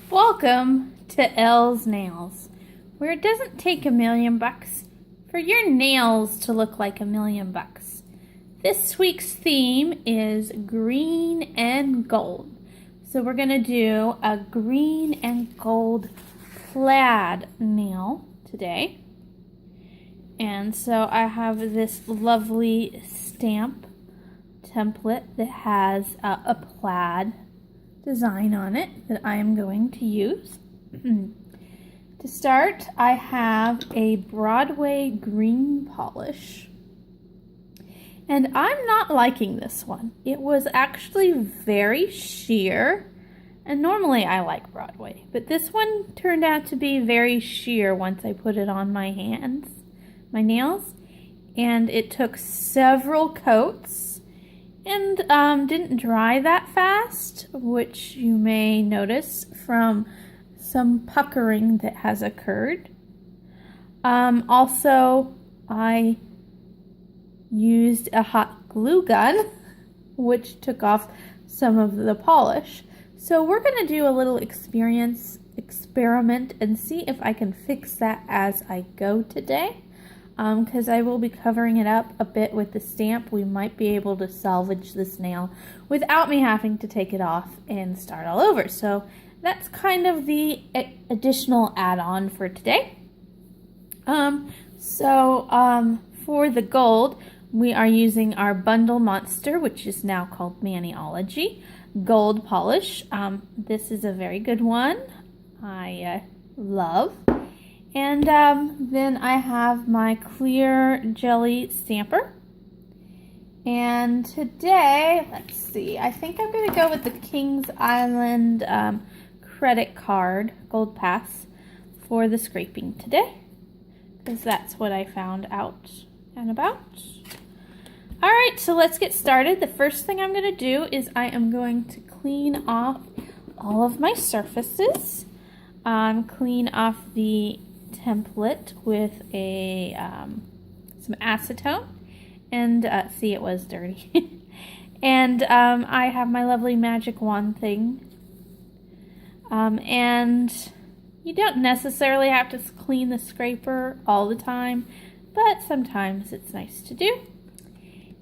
Welcome to Elle's Nails, where it doesn't take $1,000,000 for your nails to look like $1,000,000. This week's theme is green and gold. So we're going to do a green and gold plaid nail today. And so I have this lovely stamp template that has a plaid design on it that I am going to use. To start, I have a Broadway green polish. And I'm not liking this one. It was actually very sheer. And normally I like Broadway, but this one turned out to be very sheer once I put it on my hands, my nails. And it took several coats and didn't dry that fast, which you may notice from some puckering that has occurred. Also, I used a hot glue gun, which took off some of the polish. So we're going to do a little experiment and see if I can fix that as I go today. Because I will be covering it up a bit with the stamp. We might be able to salvage this nail without me having to take it off and start all over. So that's kind of the additional add-on for today. For the gold, we are using our Bundle Monster, which is now called Maniology gold polish. This is a very good one. I love. And then I have my clear jelly stamper. And today, let's see, I think I'm going to go with the Kings Island credit card, Gold Pass, for the scraping today. Because that's what I found out and about. Alright, so let's get started. The first thing I'm going to do is I am going to clean off all of my surfaces. Clean off the template with a some acetone, and see, it was dirty. And I have my lovely magic wand thing, and you don't necessarily have to clean the scraper all the time, but sometimes it's nice to do.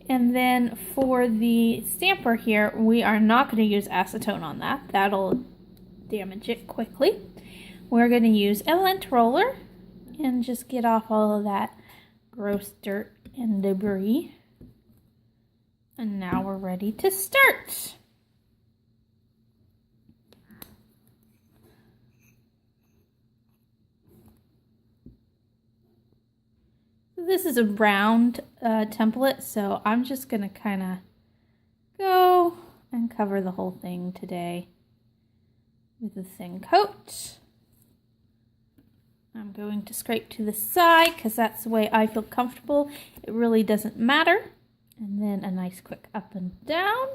And then for the stamper here, we are not going to use acetone on that. That'll damage it quickly. We're going to use a lint roller and just get off all of that gross dirt and debris. And now we're ready to start. This is a round template, so I'm just going to kind of go and cover the whole thing today with a thin coat. I'm going to scrape to the side because that's the way I feel comfortable. It really doesn't matter. And then a nice quick up and down.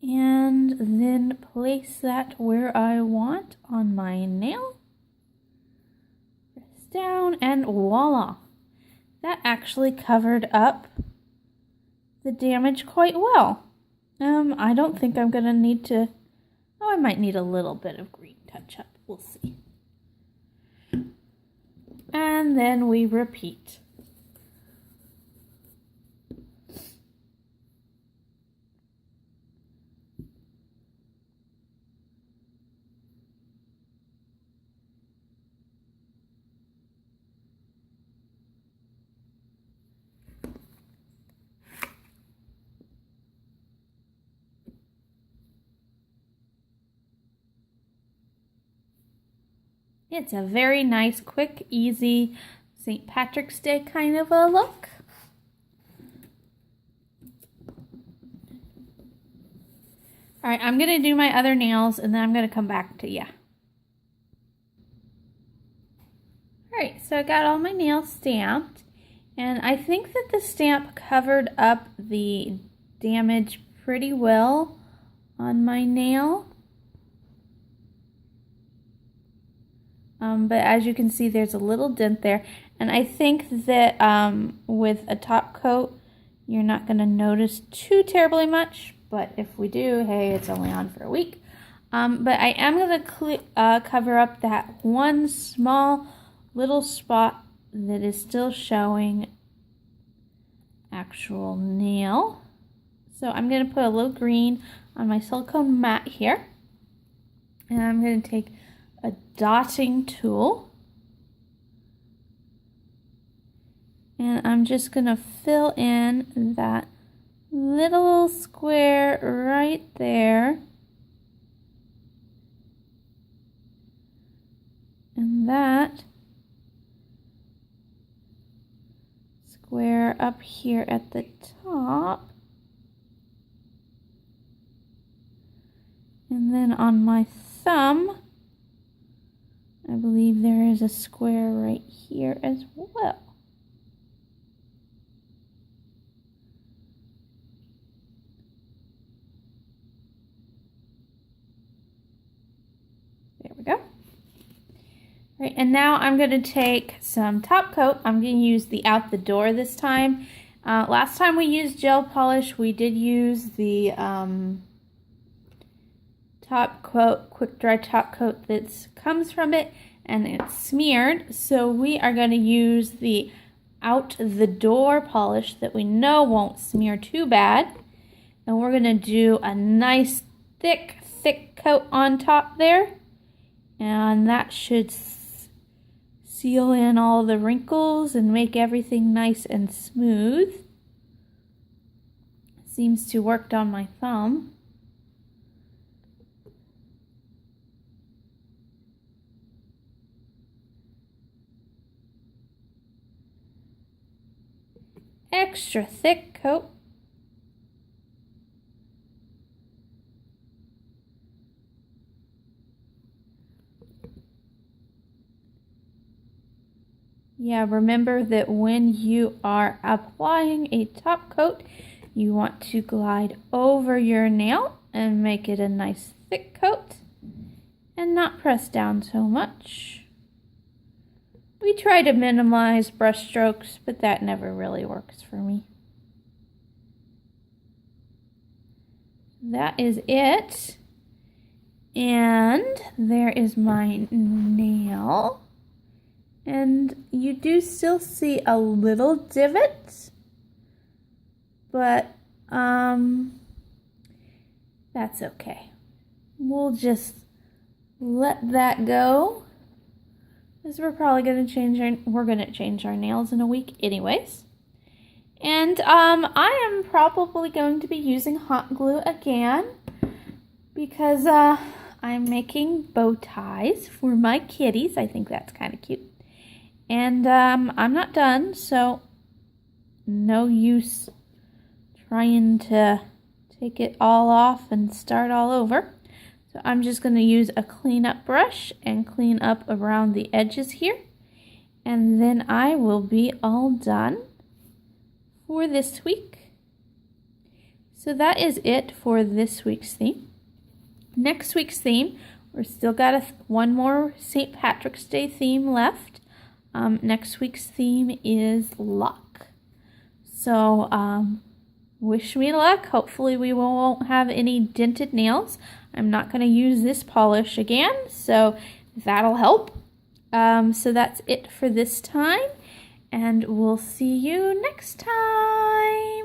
And then place that where I want on my nail. Press down and voila. That actually covered up the damage quite well. I don't think I'm going to need to... Oh, I might need a little bit of green touch-up. We'll see. And then we repeat. It's a very nice, quick, easy St. Patrick's Day kind of a look. All right, I'm going to do my other nails and then I'm going to come back to you. All right, so I got all my nails stamped, and I think that the stamp covered up the damage pretty well on my nail. But as you can see, there's a little dent there. And I think that with a top coat, you're not going to notice too terribly much. But if we do, hey, it's only on for a week. But I am going to cover up that one small little spot that is still showing actual nail. So I'm going to put a little green on my silicone mat here. And I'm going to take a dotting tool. And I'm just going to fill in that little square right there. And that square up here at the top. And then on my thumb, I believe there is a square right here as well. There we go. Right, and now I'm going to take some top coat. I'm going to use the Out the Door this time. Last time we used gel polish, we did use the top coat, quick dry top coat that comes from it, and it's smeared. So we are going to use the Out the Door polish that we know won't smear too bad. And we're going to do a nice thick coat on top there. And that should seal in all the wrinkles and make everything nice and smooth. Seems to work on my thumb. Extra thick coat. Yeah, remember that when you are applying a top coat, you want to glide over your nail and make it a nice thick coat and not press down so much. We try to minimize brush strokes, but that never really works for me. That is it. And there is my nail. And you do still see a little divot, but that's okay. We'll just let that go, because we're probably going to change our nails in a week anyways. And I am probably going to be using hot glue again, because I'm making bow ties for my kitties. I think that's kind of cute. And I'm not done, so no use trying to take it all off and start all over. So I'm just going to use a cleanup brush and clean up around the edges here. And then I will be all done for this week. So that is it for this week's theme. Next week's theme, we're still got one more St. Patrick's Day theme left. Next week's theme is luck. So wish me luck. Hopefully we won't have any dented nails. I'm not going to use this polish again, so that'll help. So that's it for this time, and we'll see you next time.